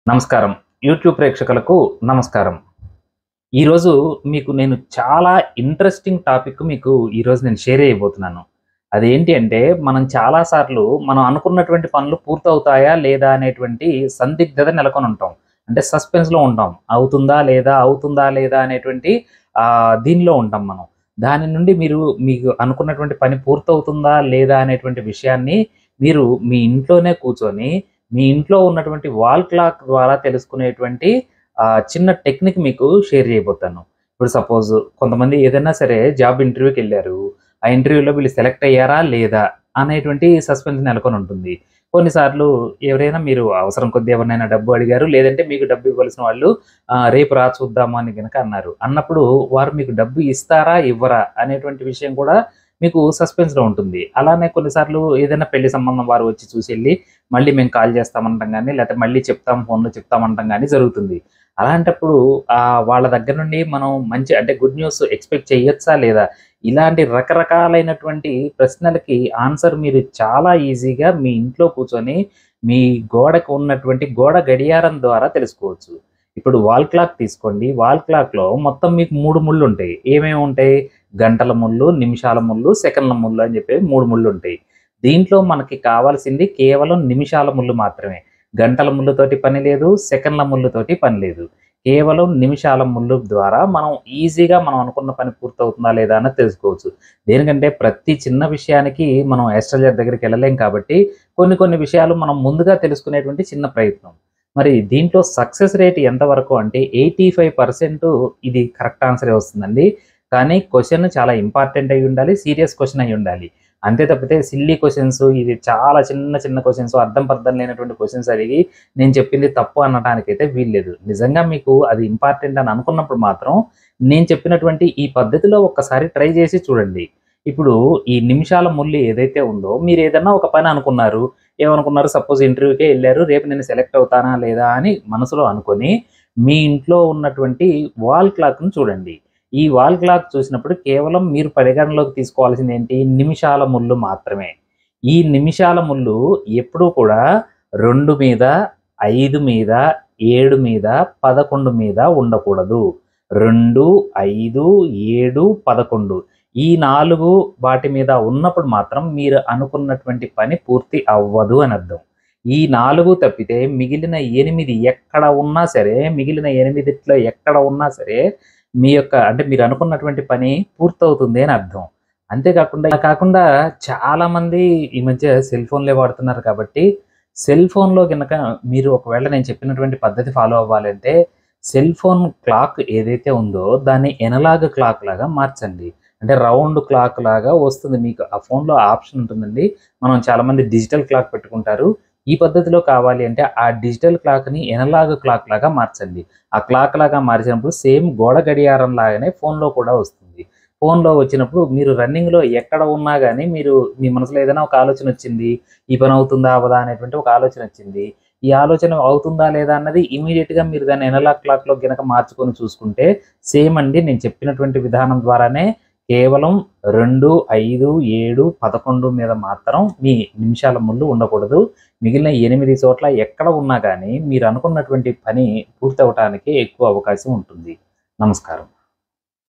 నమస్కారం. యూట్యూబ్ ప్రేక్షకులకు నమస్కారం. ఈరోజు నేను చాలా ఇంట్రెస్టింగ్ టాపిక్ ఈరోజు నేను షేర్ చేయబోతున్నాను. అదేంటి అంటే, మనం చాలా సార్లు మనం అనుకున్నటువంటి పనులు పూర్తవుతాయా లేదా అనేటువంటి సందిగ్ధత నెలకొని ఉంటాం. అంటే సస్పెన్స్‌లో ఉంటాం. అవుతుందా లేదా? అవుతుందా లేదా? అనేటువంటి దీనిలో ఉంటాం మనం. దాని నుండి మీకు అనుకున్నటువంటి పని పూర్తవుతుందా లేదా? అనేటువంటి విషయాన్ని మీరు మీ ఇంట్లోనే కూర్చొని మీ ఇంట్లో ఉన్నటువంటి వాల్ క్లాక్ ద్వారా తెలుసుకునేటువంటి చిన్న టెక్నిక్ మీకు షేర్ చేయబోతాను. ఇప్పుడు సపోజ్ కొంతమంది ఏదైనా సరే జాబ్ ఇంటర్వ్యూకెళ్లారు. ఆ ఇంటర్వ్యూలో వీళ్ళు సెలెక్ట్ అయ్యారా? లేదా? అనేటువంటి సస్పెన్స్ నెలకొని ఉంటుంది. కొన్నిసార్లు ఎవరైనా మీరు అవసరం కొద్దీ ఎవరినైనా డబ్బు అడిగారు. లేదంటే మీకు డబ్బు ఇవ్వాల్సిన వాళ్ళు రేపు రా చూద్దాము అని గనక అన్నారు. అన్నప్పుడు వారు మీకు డబ్బు ఇస్తారా? ఇవ్వరా? అనేటువంటి విషయం కూడా మీకు సస్పెన్స్‌లో ఉంటుంది. అలానే కొన్నిసార్లు ఏదైనా పెళ్లి సంబంధం వారు వచ్చి చూసెళ్లి మళ్ళీ మేము కాల్ చేస్తామనటం గాని, లేతే మళ్ళీ చెప్తాం ఫోన్‌లో చెప్తామనటం గాని జరుగుతుంది. అలాంటప్పుడు వాళ్ళ దగ్గర నుండి మనం మంచి అంటే గుడ్ న్యూస్ ఎక్స్‌పెక్ట్ చేయొచ్చా లేదా? ఇలాంటి రకరకాలైనటువంటి ప్రశ్నలకి ఆన్సర్ మీరు చాలా ఈజీగా మీ ఇంట్లో కూర్చొని మీ గోడకు ఉన్నటువంటి గోడ గడియారం ద్వారా తెలుసుకోవచ్చు. ఇప్పుడు వాల్ క్లాక్ తీసుకోండి. వాల్ క్లాక్‌లో మొత్తం మీకు 3 ముళ్ళుంటాయి. ఏమేమి ఉంటాయి? గంటల ముల్లు, నిమిషాల ముల్లు, సెకన్ల ముల్లు అని చెప్పి 3 ముళ్ళుంటాయి. దీంట్లో మనకి కావాల్సింది కేవలం నిమిషాల ముల్లు మాత్రమే. గంటల ముల్లుతోటి పని లేదు. సెకన్ల ముల్లుతోటి పని లేదు. కేవలం నిమిషాల ముల్లు ద్వారా మనం ఈజీగా మనం అనుకున్న పని పూర్తవుతుందా లేదా అన్నది తెలుసుకోవచ్చు. దేనికంటే ప్రతి చిన్న విషయానికి మనం ఎస్ట్రాలజర్ దగ్గరికి వెళ్ళలేం కాబట్టి కొన్ని విషయాలు మనం ముందుగా తెలుసుకునేటువంటి చిన్న ప్రయత్నం. మరి దీంట్లో సక్సెస్ రేట్ ఎంతవరకు అంటే 85% ఇది కరెక్ట్ ఆన్సరే వస్తుందండి. కానీ క్వెషన్ చాలా ఇంపార్టెంట్ అయ్యి ఉండాలి. సీరియస్ క్వెషన్ అయ్యి ఉండాలి. అంతే తప్పితే సిల్లీ క్వెషన్స్ ఇది చాలా చిన్న క్వెషన్స్ అర్థం పర్థం లేనటువంటి క్వెషన్స్ అడిగి నేను చెప్పింది తప్పు అనటానికైతే వీల్లేదు. నిజంగా మీకు అది ఇంపార్టెంట్ అని అనుకున్నప్పుడు మాత్రం నేను చెప్పినటువంటి ఈ పద్ధతిలో ఒక్కసారి ట్రై చేసి చూడండి. ఇప్పుడు ఈ నిమిషాల ముల్లు ఏదైతే ఉందో మీరు ఏదన్నా ఒక పని అనుకున్నారు. ఏమనుకున్నారు? సపోజ్ ఇంటర్వ్యూకే ఎళ్లారు. రేపు నేను సెలెక్ట్ అవుతానా లేదా అని మనసులో అనుకోని మీ ఇంట్లో ఉన్నటువంటి వాల్ క్లాక్‌ని చూడండి. ఈ వాల్ క్లాక్ చూసినప్పుడు కేవలం మీరు పరిగణనలోకి తీసుకోవాల్సిందేంటి? నిమిషాల ముల్లు మాత్రమే. ఈ నిమిషాల ముల్లు ఎప్పుడూ కూడా 2 మీద, 5 మీద, 7 మీద, 11 మీద ఉండకూడదు. 2, 5, 7, 11 ఈ 4 వాటి మీద ఉన్నప్పుడు మాత్రం మీరు అనుకున్నటువంటి పని పూర్తి అవ్వదు అని అర్థం. ఈ 4 తప్పితే మిగిలిన 8 ఎక్కడ ఉన్నా సరే, మిగిలిన 8 ఎక్కడ ఉన్నా సరే మీ యొక్క అంటే మీరు అనుకున్నటువంటి పని పూర్తవుతుంది అని అర్థం. కాకుండా చాలామంది ఈ మధ్య సెల్ ఫోన్‌లే వాడుతున్నారు కాబట్టి, సెల్ ఫోన్‌లో గనక మీరు ఒకవేళ నేను చెప్పినటువంటి పద్ధతి ఫాలో అవ్వాలంటే, సెల్ ఫోన్ క్లాక్ ఏదైతే ఉందో దాన్ని ఎనలాగ్ క్లాక్ లాగా మార్చండి. అంటే రౌండ్ క్లాక్ లాగా వస్తుంది మీకు. ఆ ఫోన్‌లో ఆప్షన్ ఉంటుందండి. మనం చాలామంది డిజిటల్ క్లాక్ పెట్టుకుంటారు. ఈ పద్ధతిలో కావాలి అంటే ఆ డిజిటల్ క్లాక్‌ని ఎనలాగ్ క్లాక్ లాగా మార్చండి. ఆ క్లాక్ లాగా మార్చినప్పుడు సేమ్ గోడ గడియారం లాగానే ఫోన్‌లో కూడా వస్తుంది. ఫోన్‌లో వచ్చినప్పుడు మీరు రన్నింగ్‌లో ఎక్కడ ఉన్నా గాని మీ మనసులో ఏదైనా ఒక ఆలోచన వచ్చింది. ఈ పని అవుతుందా? అవ్వదా? అనేటువంటి ఒక ఆలోచన వచ్చింది. ఈ ఆలోచన అవుతుందా? లేదా? అన్నది ఇమ్మీడియేట్‌గా మీరు దాన్ని ఎనలాగ్ క్లాక్‌లో గనక మార్చుకొని చూసుకుంటే సేమ్ అండి నేను చెప్పినటువంటి విధానం ద్వారానే కేవలం 2, 5, 7, 11 మీద మాత్రం మీ నిమిషాల ముల్లు ఉండకూడదు. మిగిలిన 8 చోట్ల ఎక్కడ ఉన్నా గానీ మీరు అనుకున్నటువంటి పని పూర్తవ్వటానికి ఎక్కువ అవకాశం ఉంటుంది. నమస్కారం.